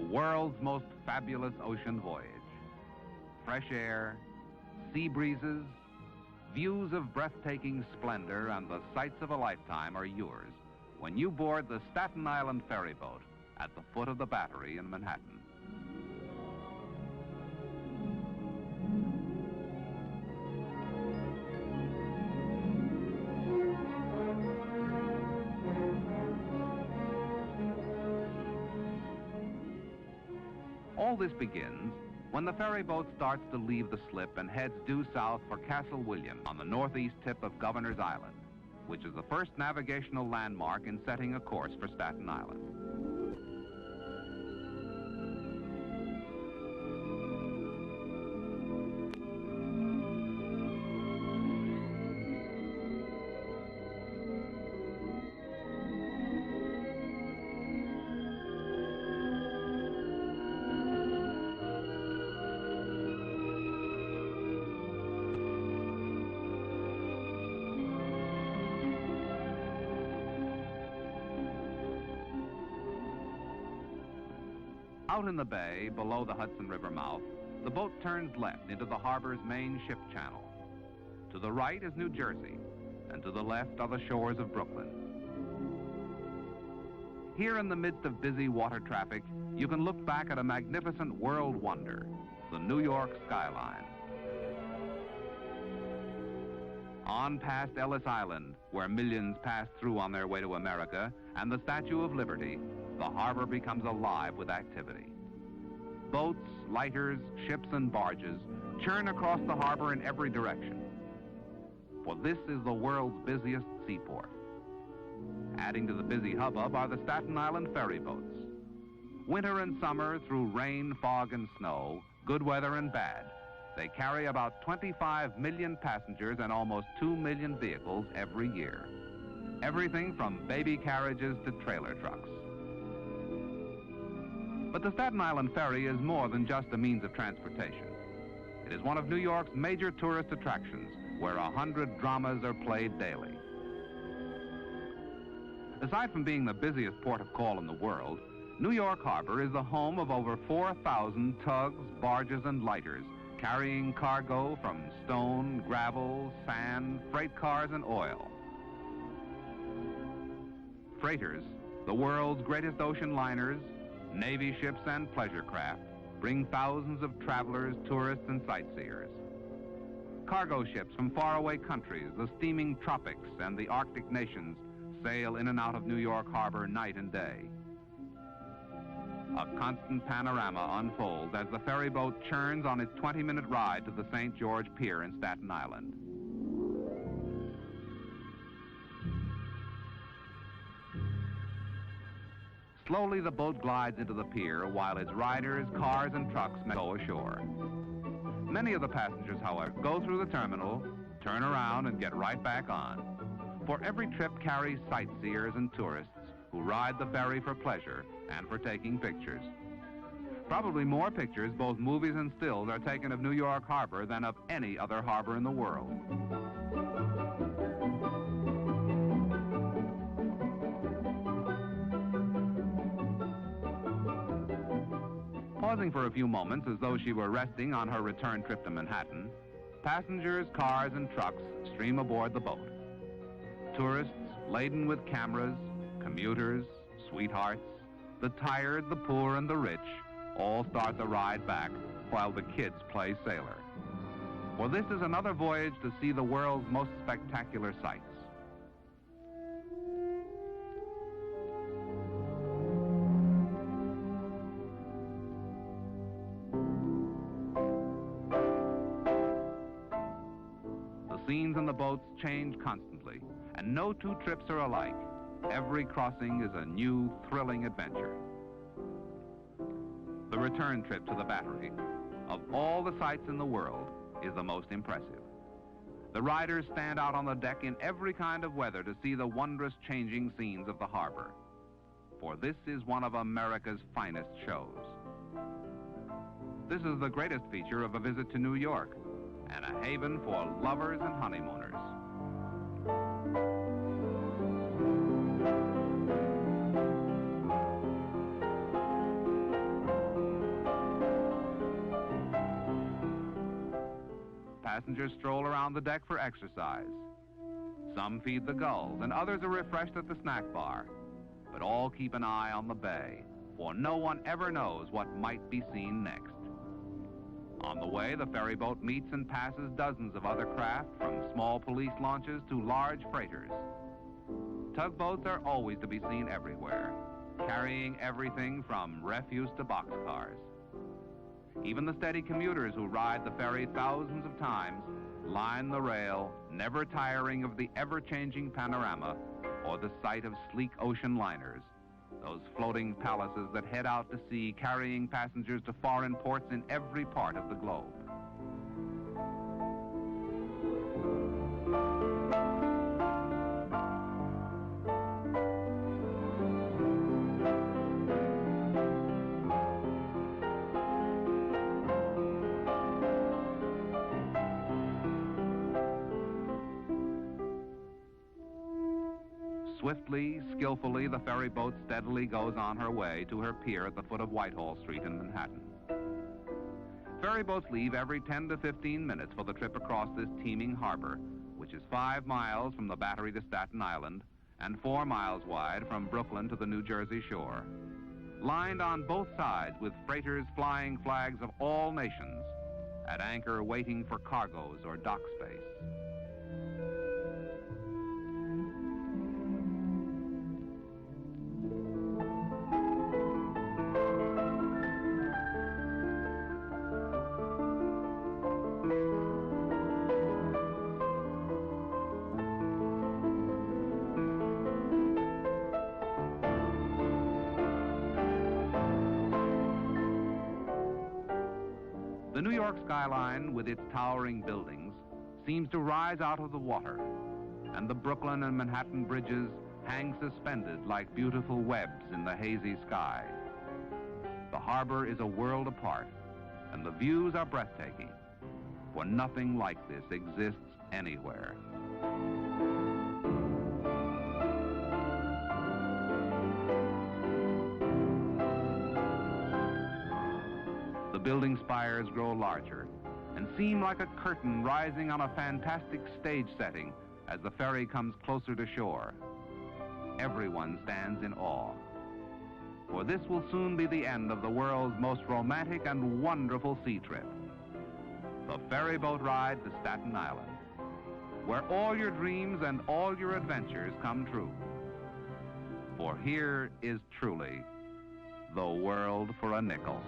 world's most fabulous ocean voyage. Fresh air, sea breezes, views of breathtaking splendor, and the sights of a lifetime are yours when you board the Staten Island ferry boat at the foot of the Battery in Manhattan. All this begins when the ferry boat starts to leave the slip and heads due south for Castle William on the northeast tip of Governor's Island, which is the first navigational landmark in setting a course for Staten Island. Out in the bay, below the Hudson River mouth, the boat turns left into the harbor's main ship channel. To the right is New Jersey, and to the left are the shores of Brooklyn. Here in the midst of busy water traffic, you can look back at a magnificent world wonder, the New York skyline. On past Ellis Island, where millions pass through on their way to America, and the Statue of Liberty, the harbor becomes alive with activity. Boats, lighters, ships, and barges churn across the harbor in every direction. For this is the world's busiest seaport. Adding to the busy hubbub are the Staten Island ferry boats. Winter and summer, through rain, fog, and snow, good weather and bad, they carry about 25 million passengers and almost 2 million vehicles every year. Everything from baby carriages to trailer trucks. But the Staten Island Ferry is more than just a means of transportation. It is one of New York's major tourist attractions, where 100 dramas are played daily. Aside from being the busiest port of call in the world, New York Harbor is the home of over 4,000 tugs, barges, and lighters, carrying cargo from stone, gravel, sand, freight cars, and oil. Freighters, the world's greatest ocean liners, Navy ships, and pleasure craft, bring thousands of travelers, tourists, and sightseers. Cargo ships from faraway countries, the steaming tropics, and the Arctic nations sail in and out of New York Harbor night and day. A constant panorama unfolds as the ferry boat churns on its 20-minute ride to the St. George Pier in Staten Island. Slowly, the boat glides into the pier while its riders, cars, and trucks go ashore. Many of the passengers, however, go through the terminal, turn around, and get right back on. For every trip carries sightseers and tourists who ride the ferry for pleasure and for taking pictures. Probably more pictures, both movies and stills, are taken of New York Harbor than of any other harbor in the world. Pausing for a few moments as though she were resting on her return trip to Manhattan, passengers, cars, and trucks stream aboard the boat. Tourists laden with cameras, commuters, sweethearts, the tired, the poor, and the rich all start the ride back while the kids play sailor. For this is another voyage to see the world's most spectacular sights. The scenes in the boats change constantly, and no two trips are alike. Every crossing is a new, thrilling adventure. The return trip to the Battery, of all the sights in the world, is the most impressive. The riders stand out on the deck in every kind of weather to see the wondrous changing scenes of the harbor. For this is one of America's finest shows. This is the greatest feature of a visit to New York, and a haven for lovers and honeymooners. Passengers stroll around the deck for exercise. Some feed the gulls, and others are refreshed at the snack bar. But all keep an eye on the bay, for no one ever knows what might be seen next. On the way, the ferry boat meets and passes dozens of other craft, from small police launches to large freighters. Tugboats are always to be seen everywhere, carrying everything from refuse to boxcars. Even the steady commuters who ride the ferry thousands of times line the rail, never tiring of the ever-changing panorama or the sight of sleek ocean liners, those floating palaces that head out to sea carrying passengers to foreign ports in every part of the globe. Swiftly, skillfully, the ferry boat steadily goes on her way to her pier at the foot of Whitehall Street in Manhattan. Ferry boats leave every 10 to 15 minutes for the trip across this teeming harbor, which is 5 miles from the Battery to Staten Island and 4 miles wide from Brooklyn to the New Jersey shore. Lined on both sides with freighters flying flags of all nations, at anchor waiting for cargoes or dock space. The New York skyline, with its towering buildings, seems to rise out of the water, and the Brooklyn and Manhattan bridges hang suspended like beautiful webs in the hazy sky. The harbor is a world apart, and the views are breathtaking, for nothing like this exists anywhere. The building spires grow larger and seem like a curtain rising on a fantastic stage setting as the ferry comes closer to shore. Everyone stands in awe, for this will soon be the end of the world's most romantic and wonderful sea trip, the ferry boat ride to Staten Island, where all your dreams and all your adventures come true. For here is truly the world for a nickel.